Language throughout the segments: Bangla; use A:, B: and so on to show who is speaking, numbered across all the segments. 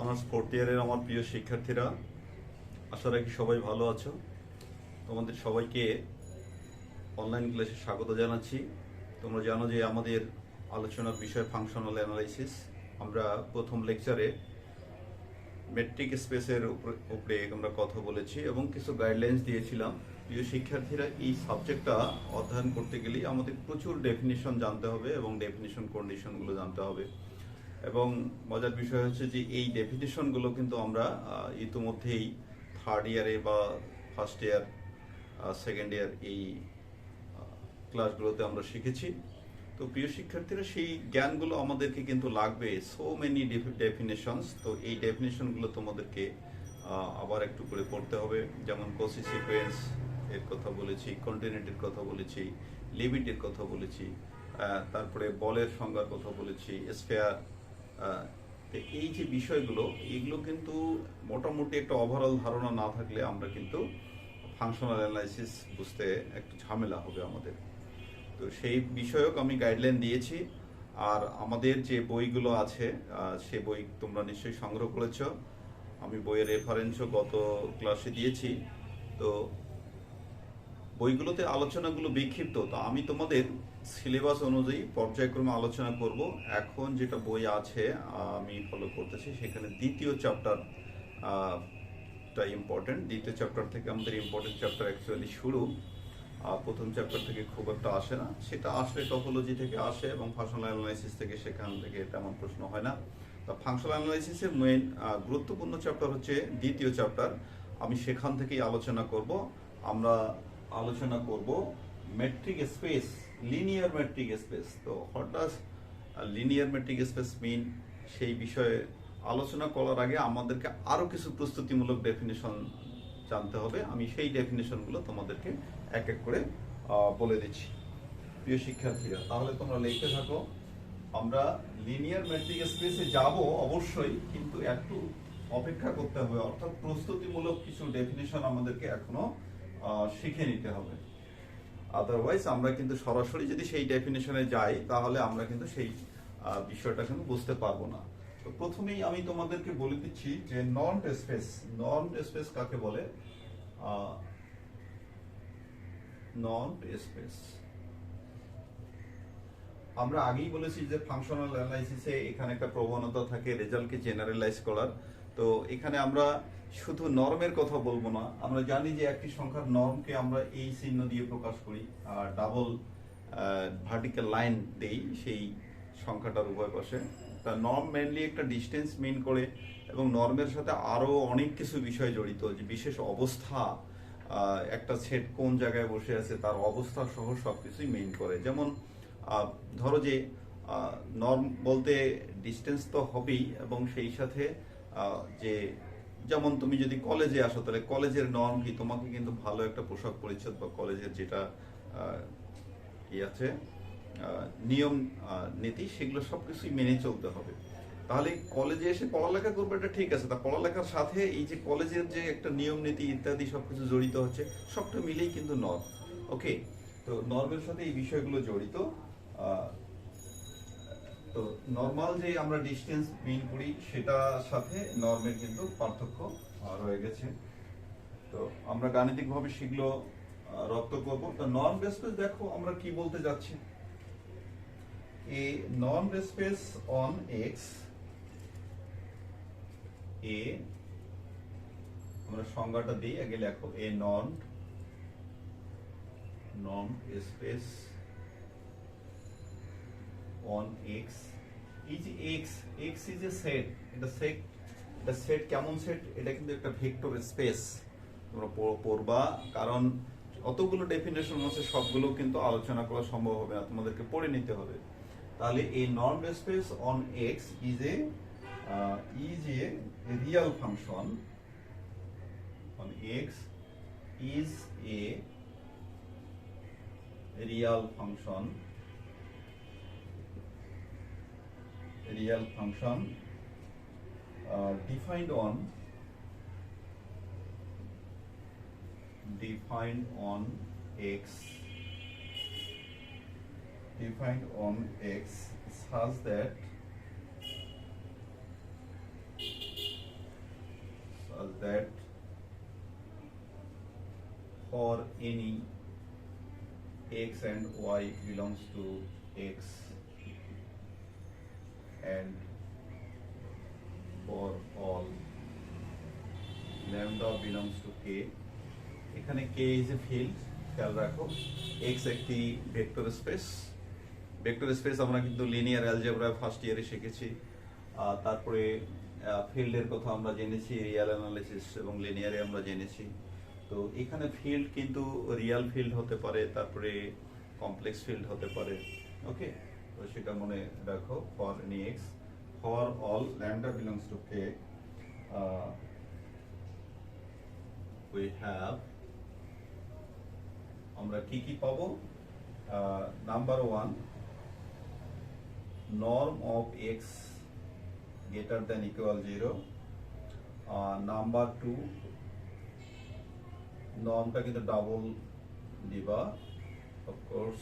A: অনার্স ফোর্থ ইয়ারের আমার প্রিয় শিক্ষার্থীরা, আশা রাখি সবাই ভালো আছো। তোমাদের সবাইকে অনলাইন ক্লাসে স্বাগত জানাচ্ছি। তোমরা জানো যে আমাদের আলোচনার বিষয় ফাংশনাল অ্যানালাইসিস। আমরা প্রথম লেকচারে মেট্রিক স্পেসের উপরে আমরা কথা বলেছি এবং কিছু গাইডলাইন্স দিয়েছিলাম। প্রিয় শিক্ষার্থীরা, এই সাবজেক্টটা অধ্যয়ন করতে গেলেই আমাদের প্রচুর ডেফিনিশন জানতে হবে এবং ডেফিনিশন কন্ডিশনগুলো জানতে হবে। এবং মজার বিষয় হচ্ছে যে এই ডেফিনিশনগুলো কিন্তু আমরা ইতিমধ্যেই থার্ড ইয়ারে বা ফার্স্ট ইয়ার, সেকেন্ড ইয়ার এই ক্লাসগুলোতে আমরা শিখেছি। তো প্রিয় শিক্ষার্থীরা, সেই জ্ঞানগুলো আমাদেরকে কিন্তু লাগবে। সো মেনি ডেফিনেশনস, তো এই ডেফিনেশনগুলো তোমাদেরকে আবার একটু করে পড়তে হবে। যেমন কোসি সিকোয়েন্স এর কথা বলেছি, কন্টিনেন্টের কথা বলেছি, লিমিটের কথা বলেছি, তারপরে বলের সংজ্ঞার কথা বলেছি, স্ফেয়ার। এই যে বিষয়গুলো, এগুলো কিন্তু মোটামুটি একটা ওভারঅল ধারণা না থাকলে আমরা কিন্তু ফাংশনাল অ্যানালাইসিস বুঝতে একটু ঝামেলা হবে আমাদের। তো সেই বিষয়ক আমি গাইডলাইন দিয়েছি। আর আমাদের যে বইগুলো আছে, সে বই তোমরা নিশ্চয়ই সংগ্রহ করেছো। আমি বইয়ের রেফারেন্সও গত ক্লাসে দিয়েছি। তো বইগুলোতে আলোচনাগুলো বিক্ষিপ্ত, তো আমি তোমাদের সিলেবাস অনুযায়ী পর্যায়ক্রমে আলোচনা করব। এখন যেটা বই আছে আমি ফলো করতেছি, সেখানে দ্বিতীয় চ্যাপ্টার ইম্পর্টেন্ট। দ্বিতীয় চ্যাপ্টার থেকে আমাদের ইম্পর্টেন্ট চ্যাপ্টার অ্যাকচুয়ালি শুরু। প্রথম চ্যাপ্টার থেকে খুব একটা আসে না, সেটা আসলে টপোলজি থেকে আসে এবং ফাংশনাল অ্যানালাইসিস থেকে, সেখান থেকে তেমন প্রশ্ন হয় না। তো ফাংশনাল অ্যানালাইসিসের মেইন গুরুত্বপূর্ণ চ্যাপ্টার হচ্ছে দ্বিতীয় চ্যাপ্টার। আমি সেখান থেকেই আলোচনা করব। আমরা আলোচনা করব metric space, linear metric space. তো what does linear metric space mean, সেই বিষয়ে আলোচনা করার আগে আমাদেরকে আরো কিছু প্রস্তুতিমূলক ডেফিনেশন জানতে হবে। আমি সেই ডেফিনেশনগুলো তোমাদেরকে এক এক করে বলে দিচ্ছি। প্রিয় শিক্ষার্থীরা, তাহলে তোমরা লিখতে থাকো। আমরা লিনিয়ার মেট্রিক স্পেসে যাব অবশ্যই, কিন্তু একটু অপেক্ষা করতে হবে, অর্থাৎ প্রস্তুতিমূলক কিছু ডেফিনেশন আমাদেরকে এখনো শিখে নিতে হবে। আদারওয়াইজ আমরা কিন্তু সরাসরি যদি সেই ডেফিনেশনে যাই, তাহলে আমরা কিন্তু সেই বিষয়টা কিন্তু বুঝতে পারবো না। তো প্রথমেই আমি তোমাদেরকে বলে দিচ্ছি যে নর্মড স্পেস। নর্মড স্পেস কাকে বলে? নর্মড স্পেস আমরা আগেই বলেছি যে ফাংশনাল অ্যানালাইসিসে এখানে একটা প্রবণতা থাকে রেজাল্টকে জেনারেলাইজ করার। তো এখানে আমরা শুধু নর্মের কথা বলবো না। আমরা জানি যে একটি সংখ্যার নর্মকে আমরা এই চিহ্ন দিয়ে প্রকাশ করি, আর ডাবল ভার্টিক্যাল লাইন দেই সেই সংখ্যাটার উভয় পাশে। তা নর্ম মেনলি একটা ডিস্টেন্স মিন করে, এবং নর্মের সাথে আরো অনেক কিছু বিষয় জড়িত, যে বিশেষ অবস্থা, একটা সেট কোন জায়গায় বসে আছে তার অবস্থা সহ সবকিছুই মেইন করে। যেমন ধরো যে নর্ম বলতে ডিস্টেন্স তো হবেই, এবং সেই সাথে যে যেমন তুমি যদি কলেজে আসো, তাহলে কলেজের নর্ম কি? তোমাকে কিন্তু ভালো একটা পোশাক পরিচ্ছদ বা কলেজের যেটা কি আছে নিয়ম নীতি, সেগুলো সবকিছুই মেনে চলতে হবে। তাহলে কলেজে এসে পড়ালেখা করবে, এটা ঠিক আছে। তা পড়ালেখার সাথে এই যে কলেজের যে একটা নিয়ম নীতি ইত্যাদি সবকিছু জড়িত হচ্ছে, সবটা মিলেই কিন্তু নর্ম। ওকে, তো নর্মের সাথে এই বিষয়গুলো জড়িত। তো নর্মাল যে আমরা ডিস্টেন্স মিন করি, সেটার সাথে নর্মের কিন্তু পার্থক্য রয়ে গেছে। তো আমরা গাণিতিক ভাবে সেগুলো রপ্ত করব। তো নর্ম স্পেস দেখো আমরা কি বলতে যাচ্ছি। এ নর্ম স্পেস অন এক্স, এ আমরা সংজ্ঞাটা দিই আগে, লেখো এ নর্ম স্পেস on x, এই যে x is a set, এটা সেট কেমন সেট? এটা কিন্তু একটা ভেক্টর স্পেস। তোমরা পড়বা, কারণ অতগুলো ডেফিনেশন আছে, সবগুলো কিন্তু আলোচনা করা সম্ভব হবে না, তোমাদেরকে পড়ে নিতে হবে। তাহলে এই norm space on x is a real function on x is a real function defined on x such that for any x and y belongs to x and for all lambda belongs to k, এখানে k is a field, খেয়াল রাখো x একটি ভেক্টর স্পেস। ভেক্টর স্পেস আমরা কিন্তু লিনিয়ার অ্যালজেব্রা ফার্স্ট ইয়ারে শিখেছি। তারপরে ফিল্ডের কথা আমরা জেনেছি, রিয়াল অ্যানালিসিস এবং লিনিয়ারে আমরা জেনেছি। তো এখানে ফিল্ড কিন্তু রিয়াল ফিল্ড হতে পারে, তারপরে কমপ্লেক্স ফিল্ড হতে পারে। ওকে, তো সেটা মনে রাখো। For any x for all lambda belongs to k, we have, আমরা কি কি পাবো? Number 1, norm of x greater than equal 0. Number 2, নর্মটা কিন্তু ডাবল দিবা অফকোর্স।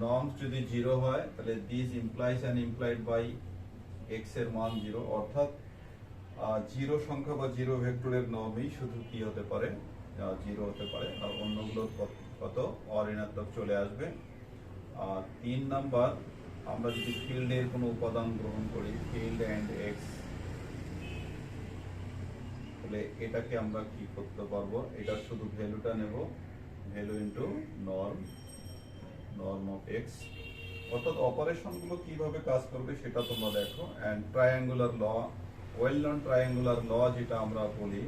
A: নর্ম যদি 0 হয় তাহলে this implies and implied by x এর মান 0, অর্থাৎ 0 সংখ্যা বা 0 ভেক্টরের নর্মই শুধু কি হতে পারে? 0 হতে পারে, আর অন্যগুলো কত? অঋণাত্মক চলে আসবে। 3 নাম্বার, আমরা যদি ফিল্ডের কোনো উপাদান গ্রহণ করি, ফিল্ড অ্যান্ড এক্স, তাহলে এটাকে আমরা কি করতে পারবো? এটা শুধু ভ্যালুটা নেব, value into norm, norm of x. অর্থাৎ অপারেশনগুলো কিভাবে কাজ করবে সেটা তোমরা দেখো। And triangular law, well non triangular law যেটা আমরা বলি,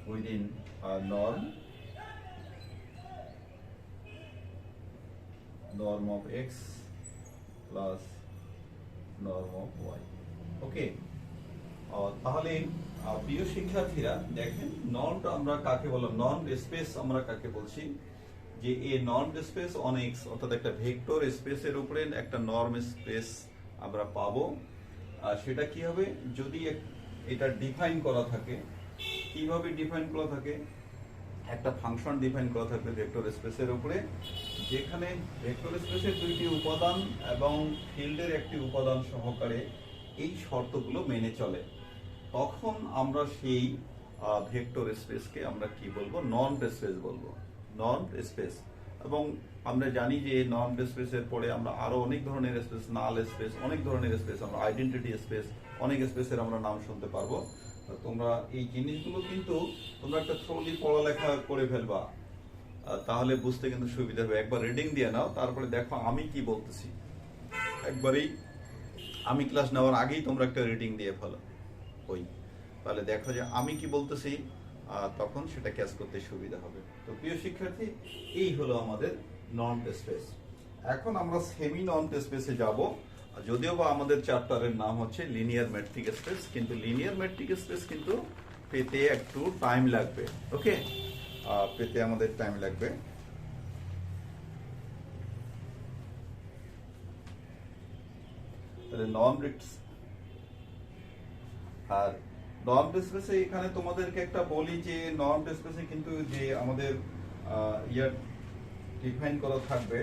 A: within norm, norm of x plus norm of y. Okay, তাহলে প্রিয় শিক্ষার্থীরা দেখেন, নর্মটা আমরা কাকে বললাম? নর্ম স্পেস আমরা কাকে বলছি? যে এ নর্ম স্পেস অন এক্স, অর্থাৎ একটা ভেক্টর স্পেসের উপরে একটা নর্ম স্পেস আমরা পাবো। সেটা কি হবে? যদি এটা ডিফাইন করা থাকে। কিভাবে ডিফাইন করা থাকে? একটা ফাংশন ডিফাইন করা থাকবে ভেক্টর স্পেসের উপরে, যেখানে ভেক্টর স্পেসের 2টি উপাদান এবং ফিল্ডের একটি উপাদান সহকারে এই শর্তগুলো মেনে চলে, তখন আমরা সেই ভেক্টর স্পেসকে আমরা কি বলবো? নর্ম স্পেস বলবো, নর্ম স্পেস। এবং আমরা জানি যে নর্ম স্পেসের পরে আমরা আরো অনেক ধরনের স্পেস, নাল স্পেস, অনেক ধরনের স্পেস, আমরা আইডেন্টিটি স্পেস, অনেক স্পেসের আমরা নাম শুনতে পারবো। তোমরা এই জিনিসগুলো কিন্তু তোমরা একটা থ্রোলি পড়ালেখা করে ফেলবা, তাহলে বুঝতে কিন্তু সুবিধা হবে। একবার রিডিং দিয়ে নাও, তারপরে দেখো আমি কি বলতেছি। একবারেই আমি ক্লাস নেওয়ার আগেই তোমরা একটা রিডিং দিয়ে ফেলো, তাহলে দেখো যে আমি কি বলতেছি, তখন সেটা ক্যাচ করতে সুবিধা হবে। তো প্রিয় শিক্ষার্থী, এই হলো আমাদের নর্ম স্পেস। এখন আমরা সেমি নর্ম স্পেসে যাব, যদিও বা আমাদের চ্যাপ্টারের নাম হচ্ছে লিনিয়ার মেট্রিক স্পেস, কিন্তু লিনিয়ার মেট্রিক স্পেস কিন্তু পেতে একটু টাইম লাগবে। ওকে, পেতে আমাদের টাইম লাগবে। তাহলে নর্ম আর নর্ম স্পেসে এখানে তোমাদেরকে একটা বলি যে নর্ম স্পেসে কিন্তু যে আমাদের ইয়ার ডিফাইন করা থাকবে,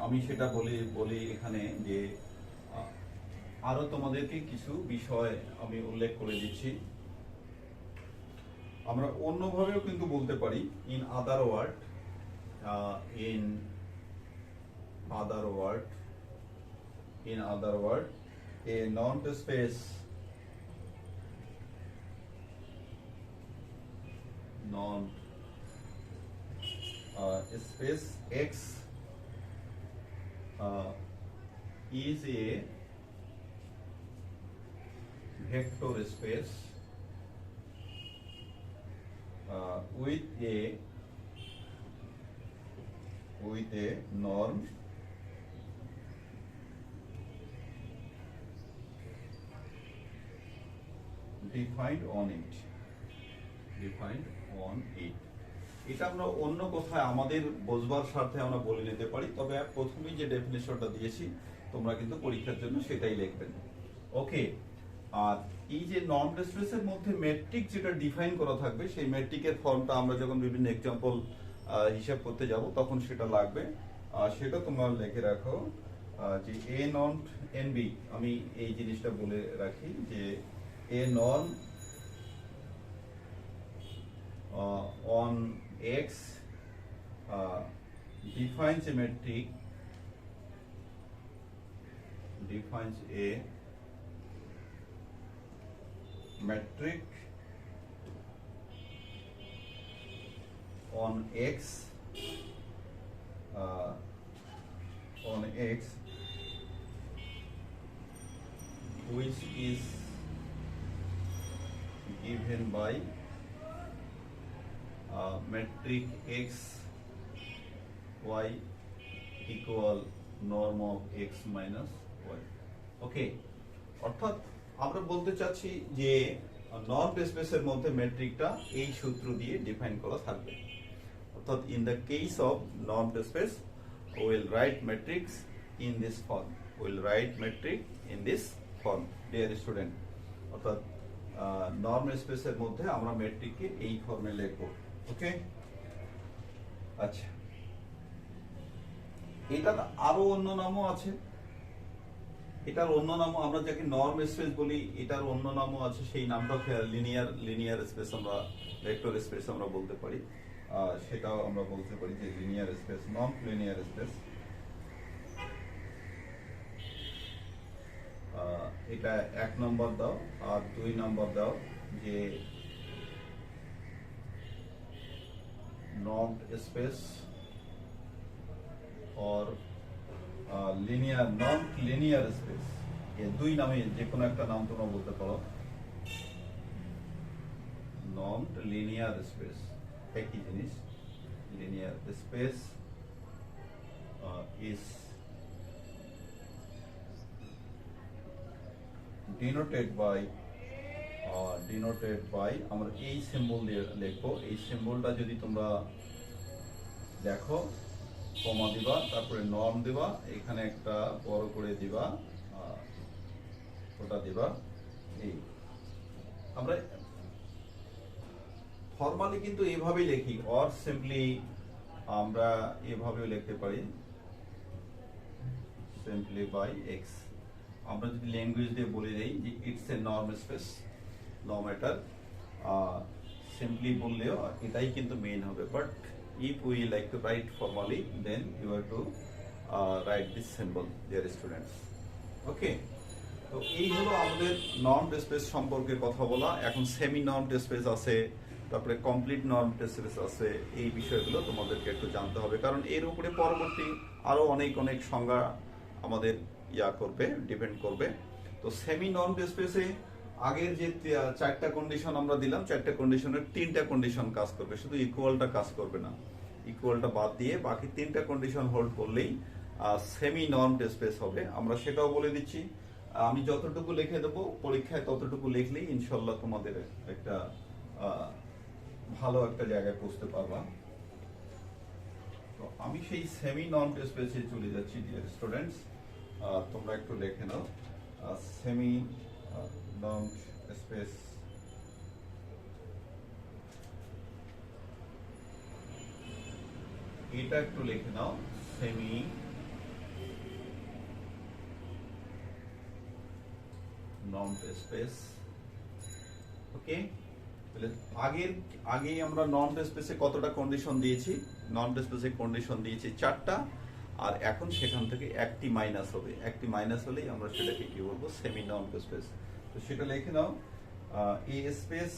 A: আমি সেটা বলি এখানে যে আরো তোমাদেরকে কিছু বিষয় আমি উল্লেখ করে দিচ্ছি। আমরা অন্যভাবেও কিন্তু বলতে পারি, in other word, a normed space space X is a vector space with a norm defined on it. এটা আমরা অন্য কথায় আমাদের বোঝবার স্বার্থে আমরা বলে নিতে পারি, তবে প্রথমেই যে ডেফিনেশনটা দিয়েছি তোমরা কিন্তু পরীক্ষার জন্য সেটাই লিখবেন। ওকে, আর এই যে নর্ম স্পেসের মধ্যে মেট্রিক যেটা ডিফাইন করা থাকবে, সেই মেট্রিকের ফর্মটা আমরা যখন বিভিন্ন এক্সাম্পল হিসাব করতে যাব তখন সেটা লাগবে। সেটা তোমরা লিখে রাখো যে এ নট এন বি। আমি এই জিনিসটা বলে রাখি যে এ নন on x defines a metric, defines a metric on x, which is given by metric x y equal norm of x minus y. ওকে, অর্থাৎ আমরা বলতে চাচ্ছি যে নর্ম স্পেসের মধ্যে মেট্রিকটা এই সূত্র দিয়ে ডিফাইন করা থাকবে। অর্থাৎ in the case of norm space will write matrix in this form, will write matric in this form dear student. অর্থাৎ নর্ম স্পেসের মধ্যে আমরা মেট্রিককে এই ফর্মে লিখব। ওকে, আচ্ছা, এটার আরো অন্য নামও আছে। এটার অন্য নামও আমরা যাকে নর্ম স্পেস বলি, এটার অন্য নামও আছে। সেই নামটা লিনিয়ার স্পেস, আমরা ভেক্টর স্পেস আমরা বলতে পারি। সেটাও আমরা বলতে পারি যে linear space, non linear space. এটা 1 নম্বর দাও, আর 2 নম্বর দাও যে নর্ম স্পেস और লিনিয়ার নন লিনিয়ার স্পেস। এই দুই নামে যে কোনো একটা নাম তোমরা বলতে পারো। নন লিনিয়ার স্পেস একই জিনিস। Linear space is denoted by আমরা এই সিম্বল দিয়ে লিখবো। এই সিম্বলটা যদি তোমরা দেখো, কমা দিবা, তারপরে নর্ম দিবা, এখানে একটা বড় করে দিবা, ওটা দিবা। এই আমরা ফরমালি কিন্তু এভাবেই লিখি, অর সিম্পলি আমরা এভাবেও লিখতে পারি, সিম্পলি বাই এক্স। আমরা যদি ল্যাঙ্গুয়েজ দিয়ে বলে দেই যে it's a norm space, no matter, simply বললেও এটাই কিন্তু মেইন হবে। But if we like to write formally, then you have to write this symbol, dear students. Okay, তো এই হলো আমাদের নর্ম স্পেস সম্পর্কে কথা বলা। এখন সেমি নর্ম স্পেস আছে, তারপরে কমপ্লিট নর্ম স্পেস আছে। এই বিষয়গুলো তোমাদেরকে একটু জানতে হবে, কারণ এর উপরে পরবর্তী আরো অনেক সংজ্ঞা আমাদের করবে, ডিপেন্ড করবে। তো সেমি নর্ম স্পেসে আগের যে 4টা কন্ডিশন আমরা দিলাম, 4টা কন্ডিশনের 3টা কন্ডিশন কাজ করবে, শুধু ইকুয়ালটা কাজ করবে না। ইকুয়ালটা বাদ দিয়ে বাকি 3টা কন্ডিশন হোল্ড করলেই সেমি নর্ম স্পেস হবে। আমরা সেটাও বলে দিচ্ছি। আমি যতটুকু লিখে দেবো পরীক্ষায় ততটুকু লিখলেই ইনশাল্লাহ তোমাদের একটা ভালো একটা জায়গায় পৌঁছতে পারবা। তো আমি সেই সেমি নর্ম স্পেসে চলে যাচ্ছি ডিয়ার স্টুডেন্টস। তোমরা একটু লিখে নাও সেমি নর্ম স্পেস। এটা একটু লিখে নাও, সেমি নর্ম স্পেস। ওকে, আগেই আমরা নর্ম স্পেসে কতটা কন্ডিশন দিয়েছি? নর্ম স্পেসে কন্ডিশন দিয়েছি 4টা, আর এখন সেখান থেকে একটি মাইনাস হবে। একটি মাইনাস হলেই আমরা সেটাকে কি বলবো? Semi norm space. তো সেটা লিখে নাও, এ space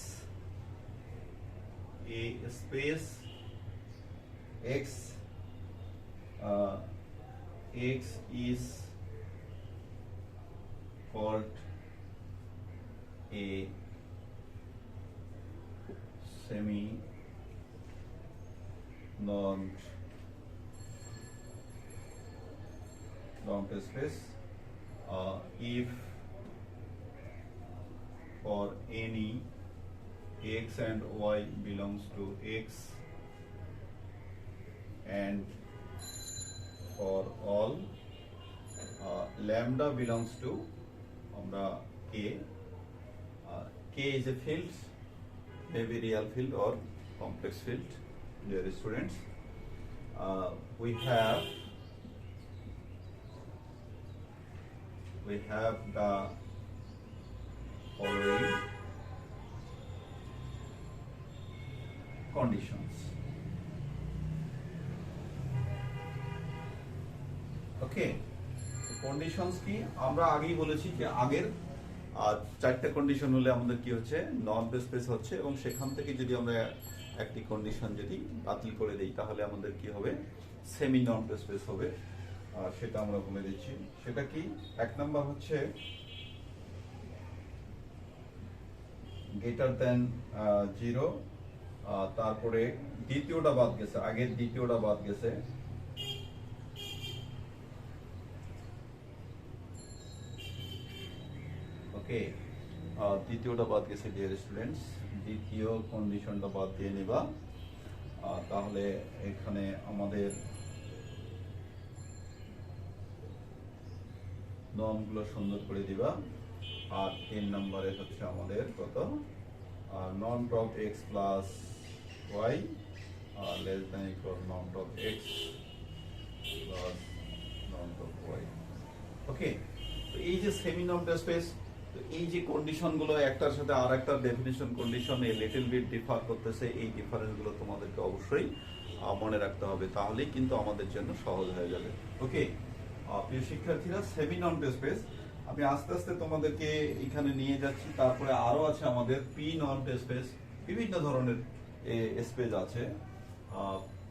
A: x is called a semi norm space if for any x and y belongs to x and for all lambda belongs to k. K is a field, maybe real field or complex field, dear students. We have we have the following conditions. Okay, conditions কি আমরা আগেই বলেছি যে আগের চারটা কন্ডিশন হলে আমাদের কি হচ্ছে, নন স্পেস হচ্ছে, এবং সেখান থেকে যদি আমরা একটি কন্ডিশন যদি বাতিল করে দেই তাহলে আমাদের কি হবে, সেমি নন স্পেস হবে। সেটা আমরা বলে দিচ্ছি। সেটা কি, এক নাম্বার হচ্ছে গ্রেটার দেন 0, তারপরে দ্বিতীয়টা বাদ গেছে, আগের দ্বিতীয়টা বাদ গেছে, ওকে, দ্বিতীয়টা বাদ গেছে ডিয়ার স্টুডেন্টস, দ্বিতীয় কন্ডিশনটা বাদ দিয়ে নিবা, তাহলে এখানে আমাদের নর্মগুলো সুন্দর করে দিবা। আর 3 নম্বরে হচ্ছে আমাদের কত, নন of x plus Y less than equal non of x plus none of Y. ওকে, তো এই যে সেমি নন স্পেস, এই যে কন্ডিশনগুলো একটার সাথে আর একটা definition condition little bit differ করতেছে, এই ডিফারেন্সগুলো তোমাদেরকে অবশ্যই মনে রাখতে হবে, তাহলেই কিন্তু আমাদের জন্য সহজ হয়ে যাবে। ওকে প্রিয় শিক্ষার্থীরা, সেমি নন স্পেস আমি আস্তে আস্তে তোমাদেরকে এখানে নিয়ে যাচ্ছি। তারপরে আরো আছে আমাদের পি নন স্পেস, বিভিন্ন ধরনের স্পেস আছে।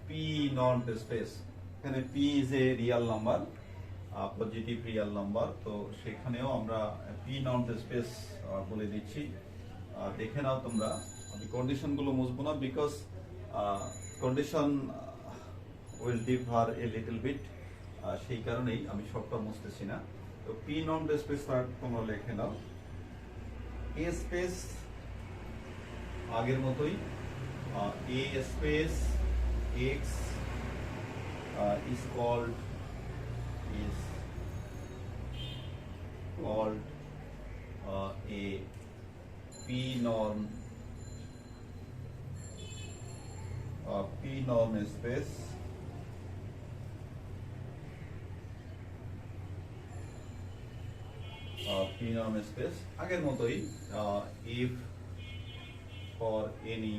A: পি নন স্পেস, এখানে P is a Real number, positive Real number, তো সেখানেও আমরা পি নন স্পেস বলে দিচ্ছি। দেখে নাও তোমরা, আমি কন্ডিশনগুলো মুছবো না, because condition will differ a little bit, সেই কারণেই আমি সবটা মুছতেছি না। তো পি নন স্পেস তোমরা লিখে নাও। এ স্পেস আগের মতোই, a space x is called a p norm space, p norm space আগের মতোই, if for any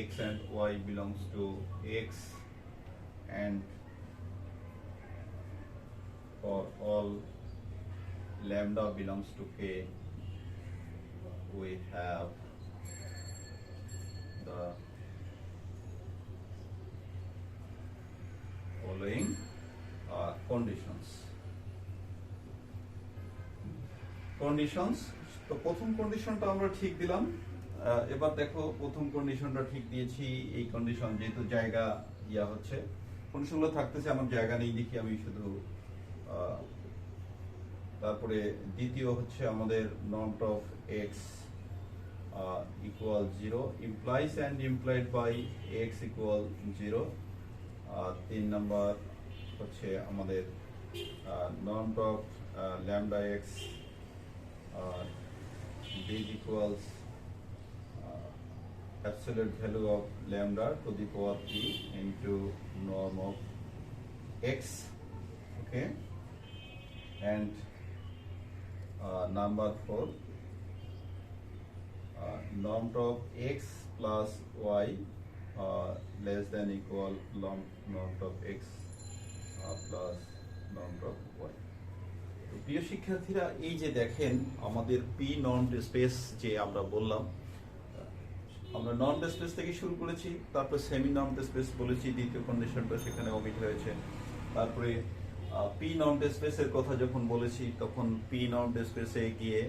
A: x and y belongs to x and for all lambda belongs to k, we have the following conditions. তো প্রথম কন্ডিশনটা আমরা ঠিক দিলাম। এবার দেখো, প্রথম কন্ডিশনটা ঠিক দিয়েছি, এই কন্ডিশন যেহেতু জায়গা হচ্ছে, কন্ডিশনগুলো থাকতেছে, আমার জায়গা নেই দেখি আমি শুধু। তারপরে দ্বিতীয় হচ্ছে আমাদের নন of X equal 0 implies and implied by X equal 0। 3 number হচ্ছে আমাদের নন of lambda X this equals absolute value of lambda to the power p into norm of x, okay, and number 4, norm of x plus y less than equal norm of x plus norm of y. তো প্রিয় শিক্ষার্থীরা, এই যে দেখেন আমাদের পি নন স্পেস যে আমরা বললাম, আমরা নন স্পেস থেকে শুরু করেছি, তারপর সেমি নন স্পেস বলেছি, দ্বিতীয় কন্ডিশনটা সেখানে ওমিট হয়েছে। তারপরে পি নন স্পেসের কথা যখন বলেছি তখন পি নন স্পেসে গিয়ে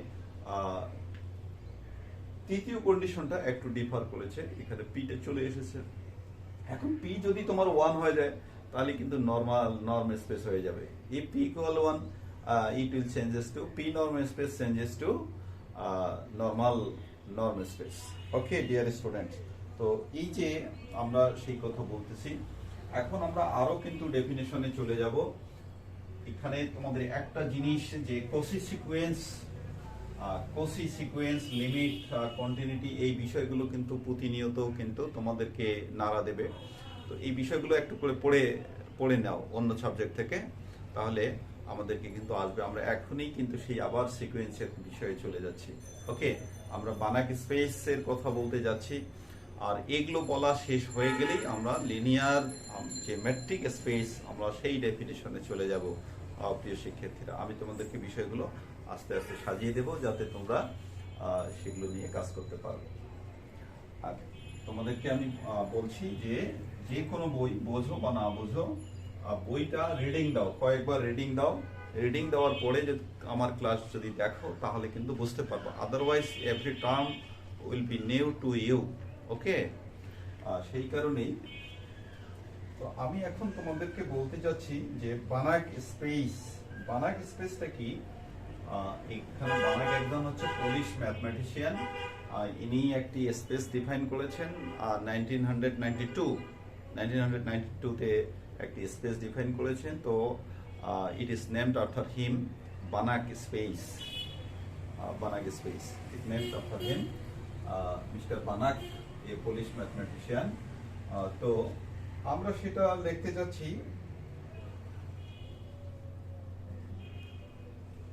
A: তৃতীয় কন্ডিশনটা একটু ডিফার করেছে, এখানে পিটা চলে এসেছে। এখন পি যদি তোমার 1 হয়ে যায় তাহলে কিন্তু নর্ম স্পেস হয়ে যাবে। if p equal 1 it will changes to p norm space changes to norm space. Okay dear student, তো এই যে আমরা সেই কথা বলতেছি, এখন আমরা আরো কিন্তু ডেফিনেশনে চলে যাব। এখানে তোমাদের একটা জিনিস যে কোসি সিকোয়েন্স লিমিট কন্টিনিউটি, এই বিষয়গুলো কিন্তু প্রতিনিয়ত কিন্তু তোমাদেরকে নাড়া দেবে। তো এই বিষয়গুলো একটু করে পড়ে নাও অন্য সাবজেক্ট থেকে, তাহলে আমাদেরকে কিন্তু আসবে। আমরা এখনই কিন্তু সেই আবার সিকোয়েন্সের বিষয়ে চলে যাচ্ছি। ওকে, আমরা বানাক স্পেসের কথা বলতে যাচ্ছি। আর এগুলো বলা শেষ হয়ে গেলেই আমরা লিনিয়ার যে মেট্রিক স্পেস আমরা সেই ডেফিনেশনে চলে যাব। প্রিয় শিক্ষার্থীরা, আমি তোমাদেরকে বিষয়গুলো আস্তে আস্তে সাজিয়ে দেব যাতে তোমরা সেগুলো নিয়ে কাজ করতে পারো। আর তোমাদেরকে আমি বলছি যে যে কোনো বই বোঝো বা না বোঝো, বইটা রিডিং দাও, কয়েকবার রিডিং দাও। রিডিং দেওয়ার পরে যদি আমার ক্লাস যদি দেখো তাহলে কিন্তু বুঝতে পারবো। Otherwise every term will be new to you. Okay, সেই কারণেই তো আমি এখন তোমাদেরকে বলতে যাচ্ছি যে বানাক স্পেস। বানাক স্পেসটা কি? এখানে বানাক একজন হচ্ছে পোলিশ ম্যাথমেটিশিয়ান। ইনি একটি স্পেস ডিফাইন করেছেন 1992-তে একটি স্পেস ডিফাইন করেছেন। তো it is named after him, Banach space. Banach space it named after him, mister Banach, a Polish mathematician. তো আমরা সেটা দেখতে যাচ্ছি।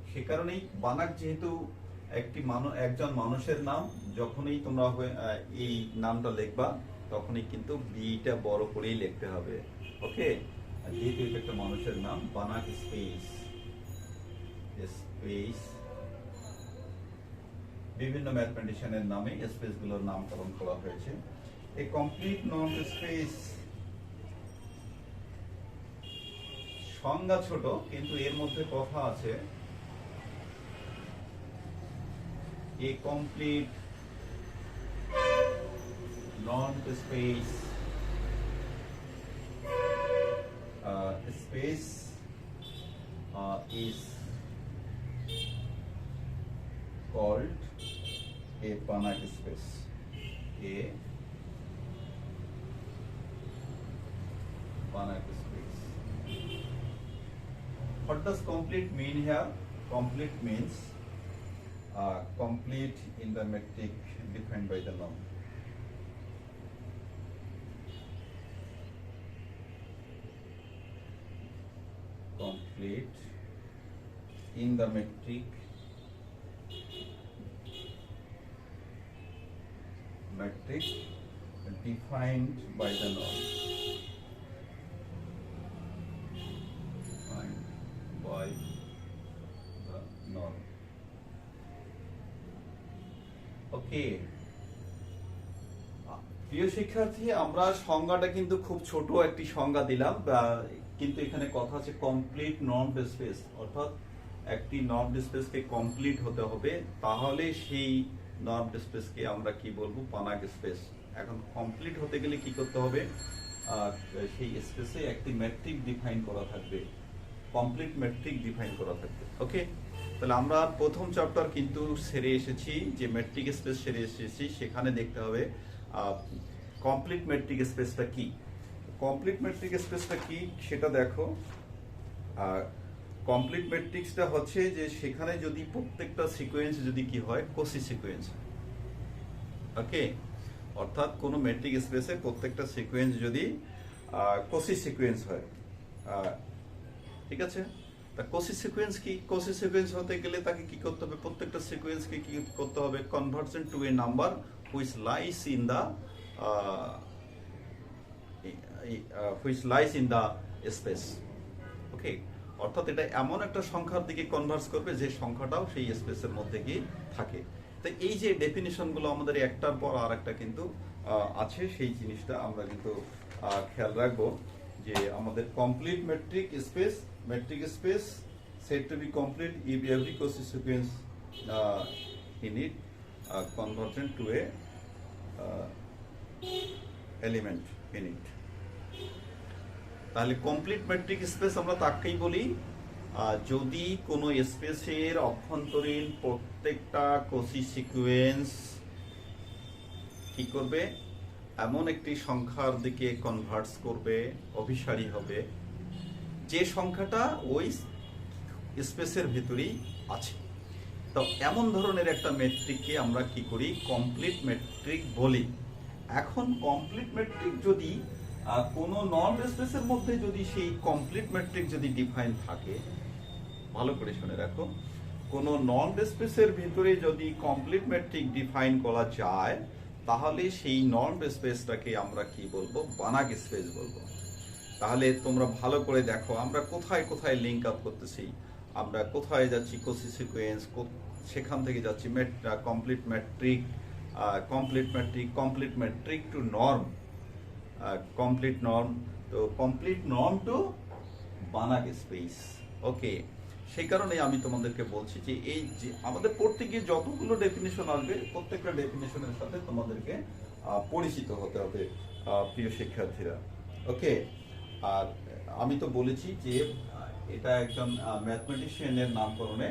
A: সে কারণেই বানাক যেহেতু একজন মানুষের নাম, যখনই তোমরা এই নামটা লিখবা তখনই কিন্তু বিটা বড় করেই লিখতে হবে। ওকে, যেহেতু এটা একটা মানুষের নাম, বানাক স্পেস। স্পেস বিভিন্ন ম্যাথমেটিশিয়ানের নামে স্পেসগুলোর নামকরণ করা হয়েছে। এ কমপ্লিট নন স্পেস সংজ্ঞা ছোট, কিন্তু এর মধ্যে কথা আছে। A complete non-space space is called a Banach space. A Banach space. What does complete mean here? Complete means complete in the metric defined by the norm. Complete in the metric defined by the norm. Defined by the norm. ওকে, প্রিয় শিক্ষার্থী, আমরা সংজ্ঞাটা কিন্তু খুব ছোট একটি সংজ্ঞা দিলাম, কিন্তু এখানে কথা আছে কমপ্লিট নর্ম স্পেস, অর্থাৎ একটি নর্ম স্পেসকে কমপ্লিট হতে হবে, তাহলে সেই নর্ম স্পেসকে আমরা কি বলবো? বানাক স্পেস। এখন কমপ্লিট হতে গেলে কি করতে হবে? সেই স্পেসে একটি ম্যাট্রিক ডিফাইন করা থাকবে, কমপ্লিট ম্যাট্রিক ডিফাইন করা থাকবে। ওকে, তাহলে আমরা প্রথম চ্যাপ্টার কিন্তু সেরে এসেছি, যে ম্যাট্রিক স্পেস সেরে এসেছি। সেখানে দেখতে হবে কমপ্লিট ম্যাট্রিক স্পেসটা কি। কমপ্লিট ম্যাট্রিক স্পেসটা কি সেটা দেখো। কমপ্লিট ম্যাট্রিক্সটা হচ্ছে যে সেখানে যদি প্রত্যেকটা সিকোয়েন্স যদি কি হয়? কোসি সিকোয়েন্স। ওকে, অর্থাৎ কোন ম্যাট্রিক স্পেসে প্রত্যেকটা সিকোয়েন্স যদি কোসি সিকোয়েন্স হয়। ঠিক আছে, তা কোসি সিকোয়েন্স কি? কোসি সিকোয়েন্স হতে গেলে তাকে কি করতে হবে? প্রত্যেকটা সিকোয়েন্সকে কি করতে হবে? Conversion to a number which lies in the space. Okay, অর্থাৎ এটা এমন একটা সংখ্যার দিকে কনভার্স করবে যে সংখ্যাটাও সেই স্পেসের মধ্যে গিয়ে থাকে। তো এই যে ডেফিনিশনগুলো আমাদের একটার পর আর একটা কিন্তু আছে, সেই জিনিসটা আমরা কিন্তু খেয়াল রাখবো যে আমাদের complete metric space said to be complete if every Cauchy sequence in it convergent to a element in it. তাহলে কমপ্লিট মেট্রিক স্পেস আমরা তাকেই বলি যদি কোনো স্পেসের অভ্যন্তরীণ প্রত্যেকটা কোসি সিকোয়েন্স কি করবে? এমন একটি সংখ্যার দিকে কনভার্স করবে, অভিসারী হবে, যে সংখ্যাটা ওই স্পেসের ভিতরেই আছে। তো এমন ধরনের একটা মেট্রিককে আমরা কি করি? কমপ্লিট মেট্রিক বলি। এখন কমপ্লিট মেট্রিক যদি কোনো নর্ম স্পেসের মধ্যে যদি সেই কমপ্লিট মেট্রিক যদি ডিফাইন থাকে, ভালো করে শুনে রাখো, কোনো নন স্পেসের ভিতরে যদি কমপ্লিট ম্যাট্রিক ডিফাইন করা যায় তাহলে সেই নন স্পেসটাকে আমরা কি বলবো, বানাক স্পেস বলবো। তাহলে তোমরা ভালো করে দেখো আমরা কোথায় কোথায় লিঙ্ক আপ করতেছি, আমরা কোথায় যাচ্ছি, কোসি সিকোয়েন্স, সেখান থেকে যাচ্ছি complete metric, complete metric to norm, complete norm, তো complete norm to Banach space. Okay, সেই কারণে আমি তোমাদেরকে বলছি যে এই যে আমাদের পড়তে গিয়ে যতগুলো ডেফিনেশন আসবে প্রত্যেকটা ডেফিনেশনের সাথে তোমাদেরকে পরিচিত হতে হবে প্রিয় শিক্ষার্থীরা। ওকে, আর আমি তো বলেছি যে এটা একজন ম্যাথমেটিশিয়ানের নামকরণে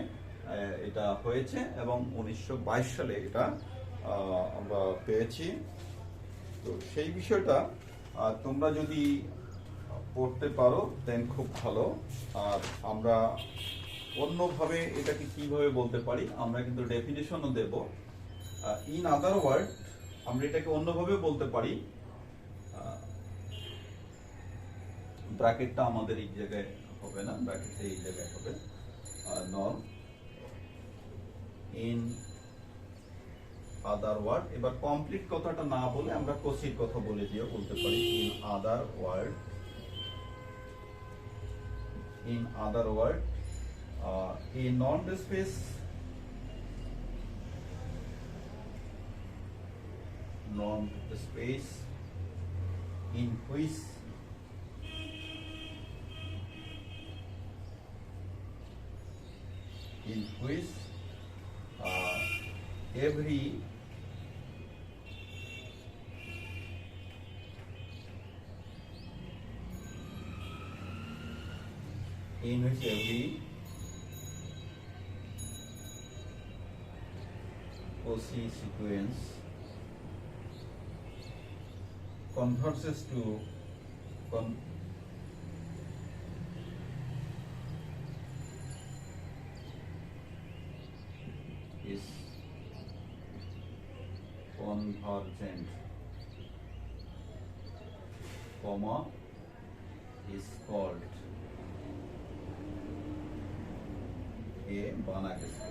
A: এটা হয়েছে এবং 1922 সালে এটা আমরা পেয়েছি। তো সেই বিষয়টা তোমরা যদি পড়তে পারো দেন খুব ভালো। আর আমরা অন্যভাবে এটাকে কিভাবে বলতে পারি, আমরা কিন্তু ডেফিনেশনও দেব। ইন আদার ওয়ার্ড আমরা এটাকে অন্যভাবে বলতে পারি, ব্র্যাকেটটা আমাদের এই জায়গায় হবে না, ব্র্যাকেটটা এই জায়গায় হবে, নর্ম ইন আদার ওয়ার্ড। এবার কমপ্লিট কথাটা না বলে আমরা কোসির কথা বলে দিয়েও বলতে পারি, in other word, in other word, a non-space in which every Cauchy sequence converges to is convergent, comma is called a Banach space.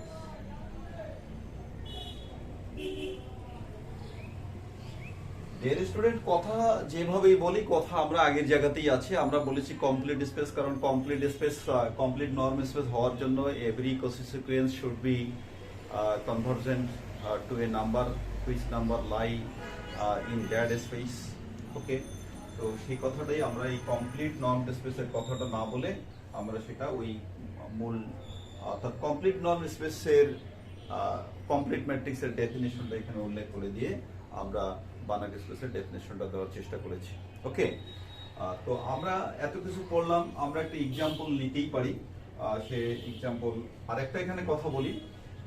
A: Dear student, কথা যেভাবেই বলি কথা আমরা আগের জায়গাতেই আছে। আমরা বলেছি কমপ্লিট স্পেস, কারণ complete space complete norm space হওয়ার জন্য every Cauchy sequence should be convergent to a number which number lie in that space. Okay, তো সেই কথাটাই আমরা এই কমপ্লিট নর্ম স্পেসের কথাটা না বলে আমরা সেটা ওই মূল অর্থাৎ কমপ্লিট নর্ম স্পেসের কমপ্লিট ম্যাট্রিক্সের ডেফিনেশনটা এখানে উল্লেখ করে দিয়ে আমরা বানাক স্পেসের ডেফিনেশনটা দেওয়ার চেষ্টা করেছি। ওকে, তো আমরা এত কিছু পড়লাম, আমরা একটা এক্সাম্পল নিতেই পারি। সে এক্সাম্পল আরেকটা এখানে কথা বলি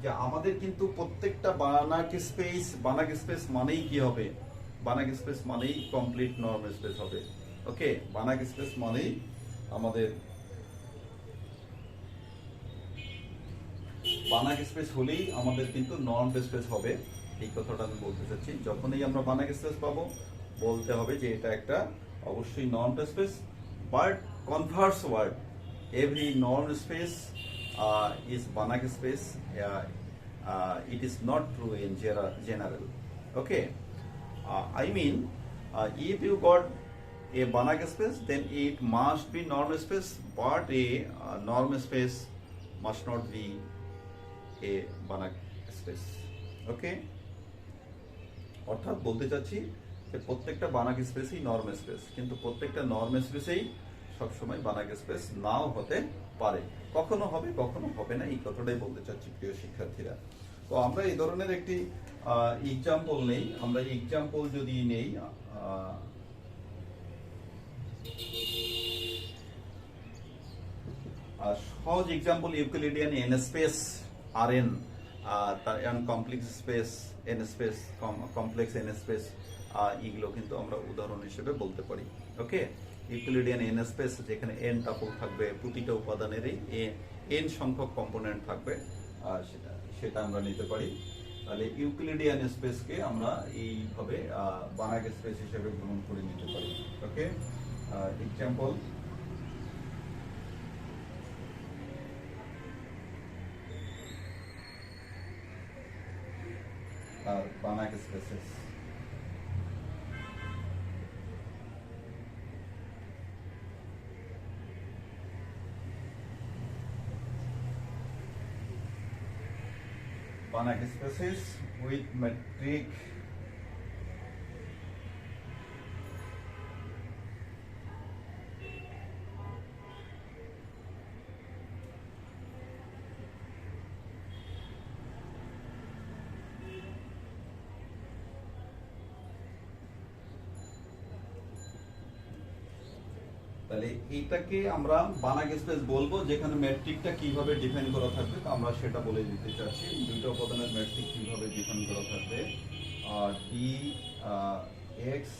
A: যে আমাদের কিন্তু প্রত্যেকটা বানাক স্পেস মানেই কি হবে, বানাক স্পেস মানেই কমপ্লিট নর্ম স্পেস হবে। ওকে, বানাক স্পেস মানেই আমাদের বানাক স্পেস হলেই আমাদের কিন্তু নর্ম স্পেস হবে, এই কথাটা আমি বলতে চাচ্ছি। যখনই আমরা বানাক স্পেস পাবো বলতে হবে যে এটা একটা অবশ্যই norm space, but converse word every norm space is Banach space. It is not true in general. Okay, I mean if you got a Banach space then it must be norm space, but a norm space must not be a Banach space. Okay, অর্থাৎ বলতে চাচ্ছি যে প্রত্যেকটা বানাক স্পেসই নর্ম স্পেস, কিন্তু প্রত্যেকটা নর্ম স্পেসেই সবসময় বানাক স্পেস নাও হতে পারে, কখনো হবে কখনো হবে না, এই কথাটাই বলতে চাচ্ছি প্রিয় শিক্ষার্থীরা। তো আমরা এই ধরনের একটি এক্সাম্পল নেই, আমরা এক্সাম্পল যদি নেই সহজ এক্সাম্পল ইউক্লিডিয়ান এন স্পেস আর এন, তার complex space N space, complex N space, এগুলো কিন্তু আমরা উদাহরণ হিসেবে বলতে পারি। ওকে, ইউক্লিডিয়ান এন স্পেস যেখানে এন টাপল থাকবে, প্রতিটা উপাদানেরই এন সংখ্যক কম্পোনেন্ট থাকবে, সেটা আমরা নিতে পারি। তাহলে ইউক্লিডিয়ান স্পেসকে আমরা এইভাবে বানাক স্পেস হিসেবে গ্রহণ করে নিতে পারি। ওকে, এক্সাম্পল আর Banach spaces. Banach spaces with metric তাহলে এইটাকে আমরা বানাক স্পেস বলবো, যেখানে ম্যাট্রিকটা কিভাবে ডিফাইন করা থাকবে তো আমরা সেটা বলে দিতে চাচ্ছি। দুইটা উপাদানের ম্যাট্রিক কিভাবে ডিফাইন করা থাকবে, D X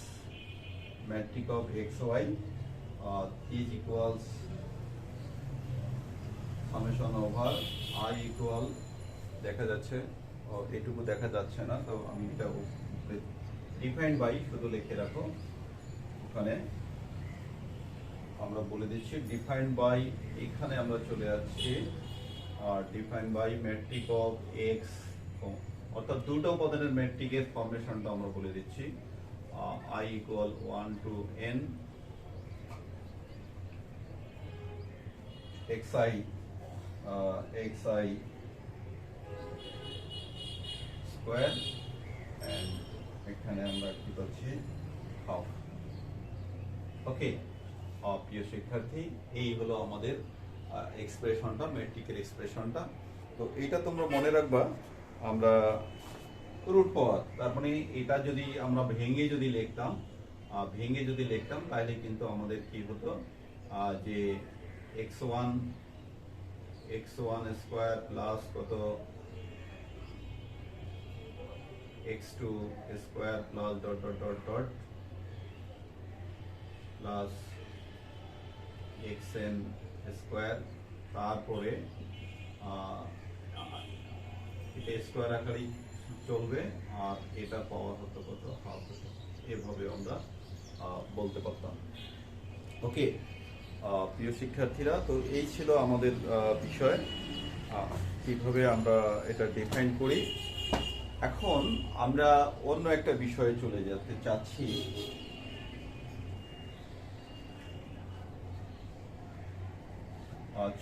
A: metric of X Y is equals summation over I equal, দেখা যাচ্ছে এটুকু দেখা যাচ্ছে না, তো আমি এটা ডিফাইন বাই শুধু লিখে রাখো, ওখানে আমরা বলে দিচ্ছি ডিফাইন্ড বাই, এখানে আমরা চলে যাচ্ছি আর defined by metric of x, অর্থাৎ দুটো উপাদানের ম্যাট্রিকের ফরমেশনটা আমরা বলে দিচ্ছি। I equal 1 to n xi square, and এখানে আমরা কি পাচ্ছি হাফ। ওকে প্রিয় শিক্ষার্থী, এই হলো আমাদের এক্সপ্রেশনটা, ম্যাট্রিকের এক্সপ্রেশনটা। তো এইটা তোমরা মনে রাখবা, আমরা রুট পাওয়ার, তার মানে এটা যদি আমরা ভেঙে যদি লিখতাম তাহলে কিন্তু আমাদের কি হতো, যে x1 স্কয়ার প্লাস কত x2 square plus dot dot dot dot plus xn square, তারপরে এটা স্কয়ার আকারেই চলবে, আর এটা পাওয়ার হতো কত হাফ হতো, এভাবে আমরা বলতে পারতাম। ওকে প্রিয় শিক্ষার্থীরা, তো এই ছিল আমাদের বিষয়, কিভাবে আমরা এটা ডিফাইন করি। এখন আমরা অন্য একটা বিষয়ে চলে যেতে চাচ্ছি।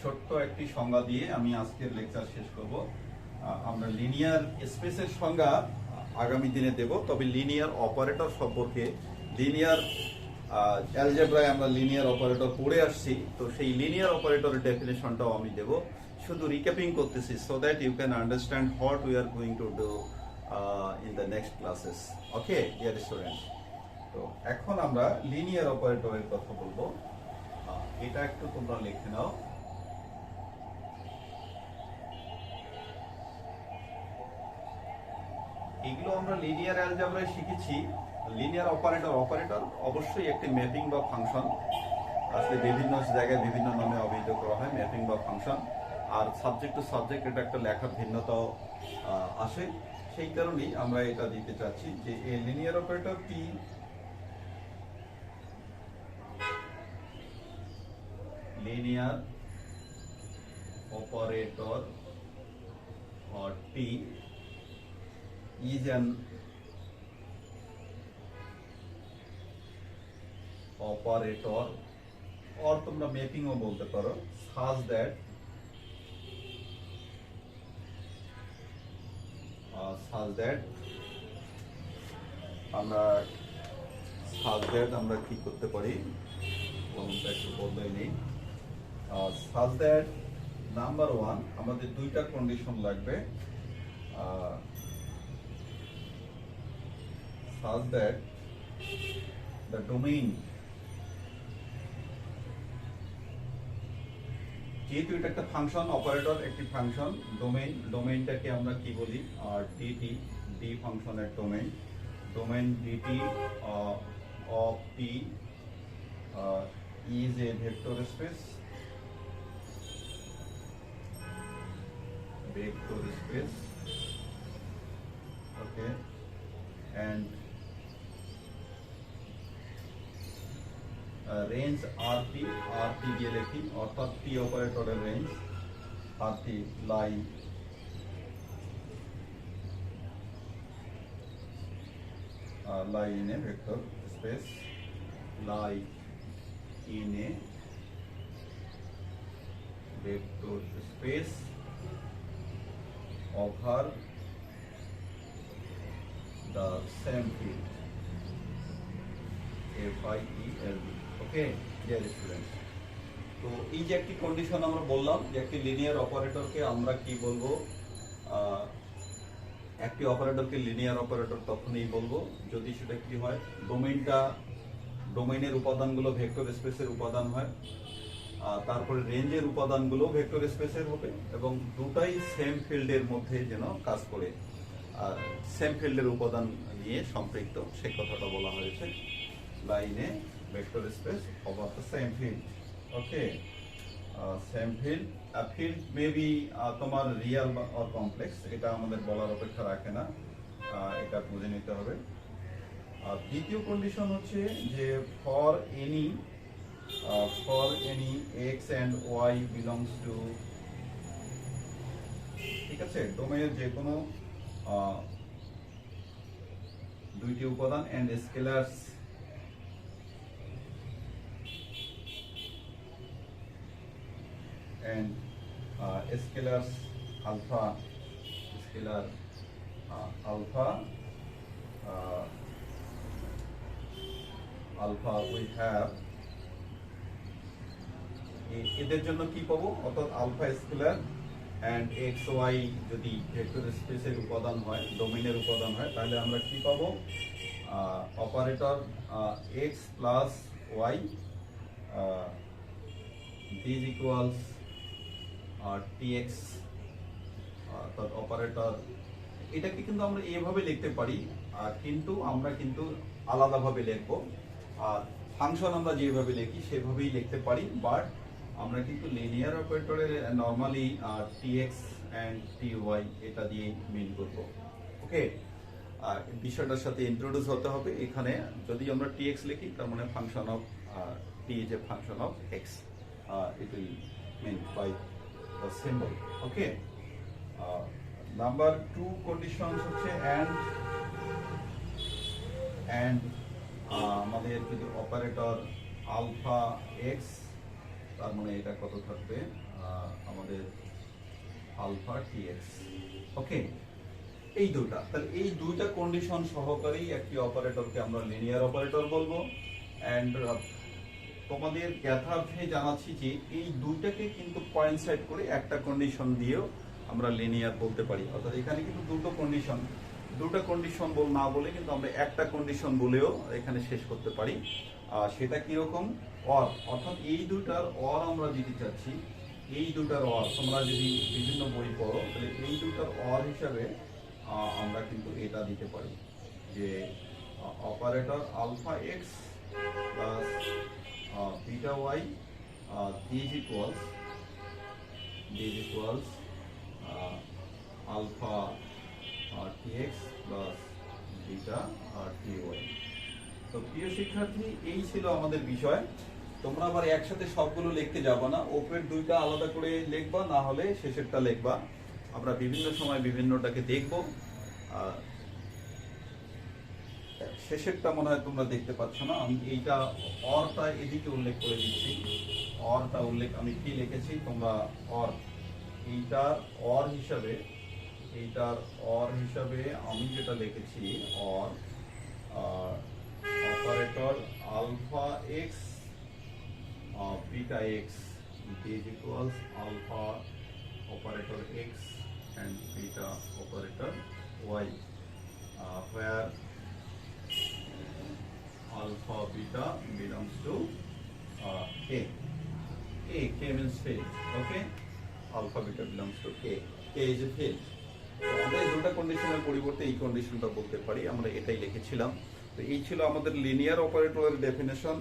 A: ছোট্ট একটি সংজ্ঞা দিয়ে আমি আজকের লেকচার শেষ করব। আমরা লিনিয়ার স্পেসের সংজ্ঞা আগামী দিনে দেব, তবে লিনিয়ার অপারেটর সম্পর্কে, লিনিয়ার অ্যালজেব্রায় আমরা লিনিয়ার অপারেটর পড়ে আসছি, তো সেই লিনিয়ার অপারেটরের ডেফিনেশনটাও আমি দেব। শুধু রিক্যাপিং করতেছি so that you can understand what we are going to do in the next classes. Okay dear students, তো এখন আমরা লিনিয়ার অপারেটরের কথা বলবো। এটা একটু তোমরা লিখে নাও। এগুলো আমরা লিনিয়ার অ্যালজেব্রায় শিখেছি। লিনিয়ার অপারেটর অবশ্যই একটি ম্যাপিং বা ফাংশন, আসলে বিভিন্ন জায়গায় বিভিন্ন নামে অভিহিত করা হয়, ম্যাপিং বা ফাংশন। আর সাবজেক্ট টু সাবজেক্ট এটা একটা লেখার ভিন্নতাও আসে, সেই কারণেই আমরা এটা দিতে চাচ্ছি যে এই লিনিয়ার অপারেটর কি, linear operator or T is an operator, or তোমরা ম্যাপিং ও বলতে পারো, such that আমরা কি করতে পারি, কলমটা একটু বদলাই নেই। such that নাম্বার 1 আমাদের দুইটা কন্ডিশন লাগবে, such that the domain, যেহেতু এটা একটা ফাংশন, অপারেটর একটি ফাংশন, ডোমেইনটাকে আমরা কি বলি, ডি ফাংশনের domain DT of T is a vector space, okay, and range RT দিয়ে লিখি, অর্থাৎ T অপারেটরের range RT lie lie in a vector space, lie in a vector space over the same field. FIELD. Okay dear students, তো এই যে একটি কন্ডিশন আমরা বললাম যে একটি লিনিয়ার অপারেটরকে আমরা কি বলবো, একটি অপারেটরকে লিনিয়ার অপারেটর তখনই বলবো যদি সেটা কি হয়, ডোমেইনের উপাদানগুলো ভেক্টর স্পেসের উপাদান হয়, তারপরে রেঞ্জের উপাদানগুলো ভেক্টর স্পেসের হবে এবং দুটাই সেম ফিল্ডের মধ্যে যেন কাজ করে, সেম ফিল্ডের উপাদান নিয়ে সম্পৃক্ত, সেই কথাটা বলা হয়েছে। লাইনে vector space over the same field. Okay, same field, field maybe তোমার রিয়াল অর কমপ্লেক্স, এটা আমাদের বলার অপেক্ষা রাখে না, এটা বুঝে নিতে হবে। আর দ্বিতীয় কন্ডিশন হচ্ছে যে for any x and y belongs to, ঠিক আছে, ডোমেইনের যে কোনো দুইটি উপাদান and scalars and scalars alpha, scalar alpha we have, এদের জন্য কি পাবো, অর্থাৎ alpha scalar and X Y যদি ভেক্টর স্পেসের উপাদান হয়, ডোমেইনের উপাদান হয়, তাহলে আমরা কি পাবো, operator x plus Y this equals TX, অর্থাৎ অপারেটর, এটাকে কিন্তু আমরা এভাবে লিখতে পারি, কিন্তু আমরা কিন্তু আলাদাভাবে লিখবো, আর ফাংশন আমরা যেভাবে লিখি সেভাবেই লিখতে পারি, বাট আমরা কিন্তু লিনিয়ার অপারেটরের নরমালি টিএক্স এন্ড টিওয়াই এটা দিয়ে মিন করব। ওকে, বিষয়টার সাথে ইন্ট্রোডিউস হতে হবে। এখানে যদি আমরা টিএক্স লিখি তার মানে function of T is a function of X, it will mean by the symbol. Okay, number 2 conditions হচ্ছে এন্ড আমাদের যদি অপারেটর আলফা এক্স, তার মানে এটা কত থাকবে, আমাদের আলফা টিএক্স। ওকে, এই দুটা, তাহলে এই দুইটা কন্ডিশন সহকারেই একটি অপারেটরকে আমরা লিনিয়ার অপারেটর বলবো। এন্ড তোমাদের জ্ঞাতার্থে জানাচ্ছি যে এই দুইটাকে কিন্তু কোইনসাইড করে একটা কন্ডিশন দিয়েও আমরা লিনিয়ার বলতে পারি, অর্থাৎ এখানে কিন্তু দুটো কন্ডিশন না বলে কিন্তু আমরা একটা কন্ডিশন বলেও এখানে শেষ করতে পারি। সেটা কিরকম, অর, অর্থাৎ এই দুটার অর আমরা দিতে চাচ্ছি, এই দুটার অর তোমরা যদি বিভিন্ন বই পড়ো তাহলে এই দুটার অর হিসাবে আমরা কিন্তু এটা দিতে পারি যে operator alpha X plus beta Y this equals alpha TX plus beta TY. তো প্রিয় শিক্ষার্থী, এই ছিল আমাদের বিষয়। তোমরা আবার একসাথে সবগুলো লিখতে যাবা না, ওপরের দুইটা আলাদা করে লিখবা, না হলে শেষেরটা লিখবা। আমরা বিভিন্ন সময় বিভিন্নটাকে দেখব, শেষেরটা মনে হয় তোমরা দেখতে পাচ্ছ না, আমি এইটা অরটা এদিকে উল্লেখ করে দিচ্ছি। অরটা উল্লেখ আমি কি লিখেছি, তোমরা অর, এইটার অর হিসাবে আমি যেটা লিখেছি, or operator alpha X beta X is equals alpha operator x and beta operator y, where alpha beta belongs to k. K means field. Okay, alpha beta belongs to k. K is a field. আমরা এই দুটো কন্ডিশনের পরিবর্তে এই কন্ডিশনটা বলতে পারি, আমরা এটাই লিখেছিলাম। তো এই ছিল আমাদের লিনিয়ার অপারেটরের ডেফিনেশন।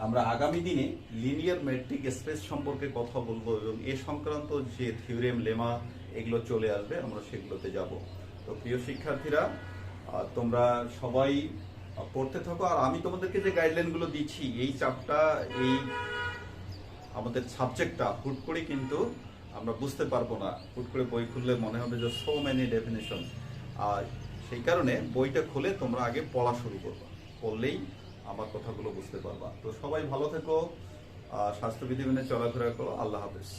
A: আমরা আগামী দিনে লিনিয়ার মেট্রিক স্পেস সম্পর্কে কথা বলবো এবং এ সংক্রান্ত যে থিওরেম, লেমা এগুলো চলে আসবে, আমরা সেগুলোতে যাব। তো প্রিয় শিক্ষার্থীরা, তোমরা সবাই পড়তে থাকো, আর আমি তোমাদেরকে যে গাইডলাইনগুলো দিচ্ছি, এই চাপটা, এই আমাদের সাবজেক্টটা হুট করে কিন্তু আমরা বুঝতে পারবো না। হুট করে বই খুললে মনে হবে যে সো মেনি ডেফিনেশন, আর সেই কারণে বইটা খুলে তোমরা আগে পড়া শুরু করবা, পড়লেই আমার কথাগুলো বুঝতে পারবা। তো সবাই ভালো থেকো, স্বাস্থ্যবিধি মেনে চলাফেরা করো। আল্লাহ হাফেজ।